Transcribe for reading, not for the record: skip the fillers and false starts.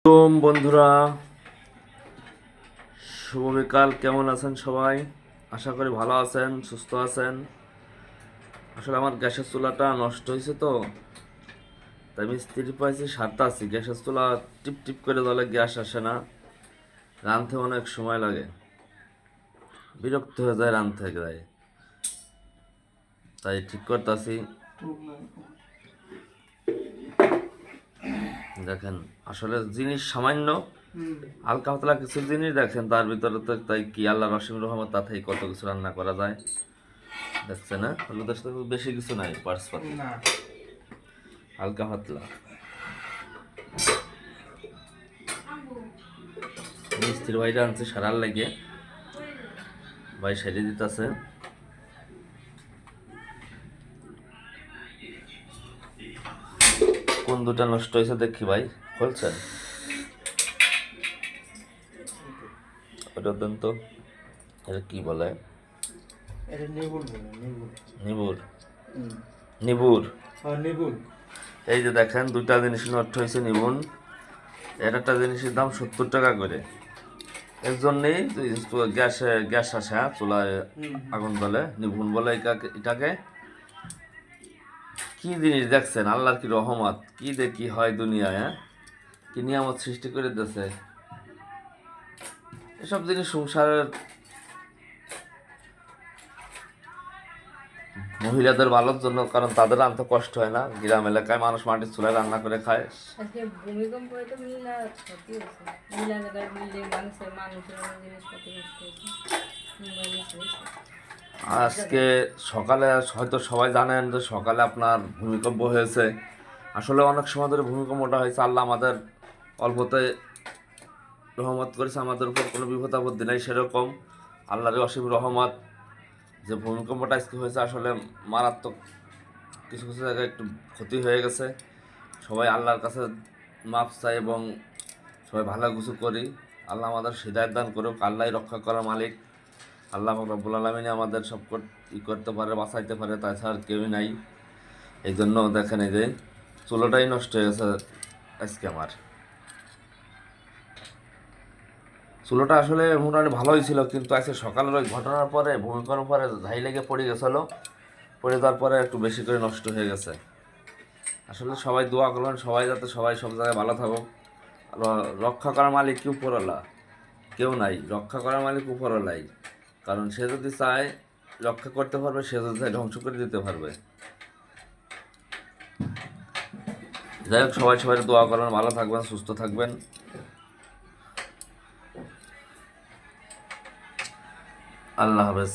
বন্ধুরা, শুভ বিকাল। কেমন আছেন সবাই? আশা করি ভালো আছেন, সুস্থ আছেন। আসলে আমার গ্যাসের চুলাটা নষ্ট হয়েছে, তো তাই মিস্ত্রি পাইছি, সারতে আছি। গ্যাসের চুলা টিপ টিপ করে জ্বলে, গ্যাস আসে না, রাঁধতে অনেক সময় লাগে, বিরক্ত হয়ে যায়, রাঁধতে যায়। তাই ঠিক করতেছি। দেখেন, আসলে জিনিস সামান্য, হালকা পাতলা কিছু জিনিস দেখেন, তার ভিতরে তো তাই কি আল্লাহর অসীম রহমত, তাতেই কত কিছু রান্না করা যায়। দেখছে না, হলুদের সাথে বেশি কিছু নাই, পার্স পাতি হালকা পাতলা। মিস্ত্রি ভাইরা আনছে সারার লাগে, ভাই সারিয়ে দিতেছে। কোন দুটা নষ্ট হয়েছে দেখি ভাই, বলছেন ওটা দেন তো। এটা কি বলে? নিবুর। নিবুর। এই যে দেখেন, দুটা জিনিস নষ্ট হয়েছে। নিবুন, এর একটা জিনিসের দাম 70 টাকা করে। এর জন্যেই গ্যাস আসে, চুলায় আগুন জ্বলে। নিভুন বলে এটাকে। কি জিনিস দেখছেন, আল্লাহর কি রহমত, কি দেখি হয় দুনিয়ায়, কি নিয়ামত সৃষ্টি করে দিয়েছে। এসব জিনিস সংসারের মহিলাদের ভালোর জন্য, কারণ তাদের আনতে কষ্ট হয় না। গ্রাম এলাকায় মানুষ মাটির চুলায় রান্না করে খায়। আজকে সকালে হয়তো সবাই জানেন যে সকালে আপনার ভূমিকম্প হয়েছে। আসলে অনেক সময় ধরে ভূমিকম্পটা হয়েছে। আল্লাহ আমাদের অল্পতে রহমত করেছে, আমাদের উপর কোনো বিপদ আপত্তি নেই সেরকম। আল্লাহর অসীম রহমত। যে ভূমিকম্পটা আজকে হয়েছে, আসলে মারাত্মক। কিছু কিছু জায়গায় একটু ক্ষতি হয়ে গেছে। সবাই আল্লাহর কাছে মাপ চাই এবং সবাই ভালো কিছু করি। আল্লাহ আমাদের হৃদায়ত দান করুক। আল্লাহই রক্ষা করার মালিক। আল্লাহ রব্বুল আলামিন আমাদের সব করতে পারে, বাঁচাইতে পারে, তাছাড়া কেউই নাই। এই জন্য দেখেন, এই যে চুলোটাই নষ্ট হয়ে গেছে আজকে আমার। চুলোটা আসলে মোটামুটি ভালোই ছিল, কিন্তু আজকে সকালের ওই ঘটনার পরে, ভূমিকম্পের পরে ঝাই লেগে পড়ে গেছিলো। পড়ে যাওয়ার পরে একটু বেশি করে নষ্ট হয়ে গেছে। আসলে সবাই দোয়া করবেন, সবাই যাতে সবাই সব জায়গায় ভালো থাকুক। রক্ষা করার মালিক কি উপরওয়ালা? কেউ নাই। রক্ষা করার মালিক উপরওয়ালাই। কারণ সে যদি চায় রক্ষা করতে পারবে, সে যদি চায় ধ্বংস করে দিতে পারবে। যাই হোক, সবাই সবাই দোয়া করবেন, ভালো থাকবেন, সুস্থ থাকবেন। আল্লাহ হাফেজ।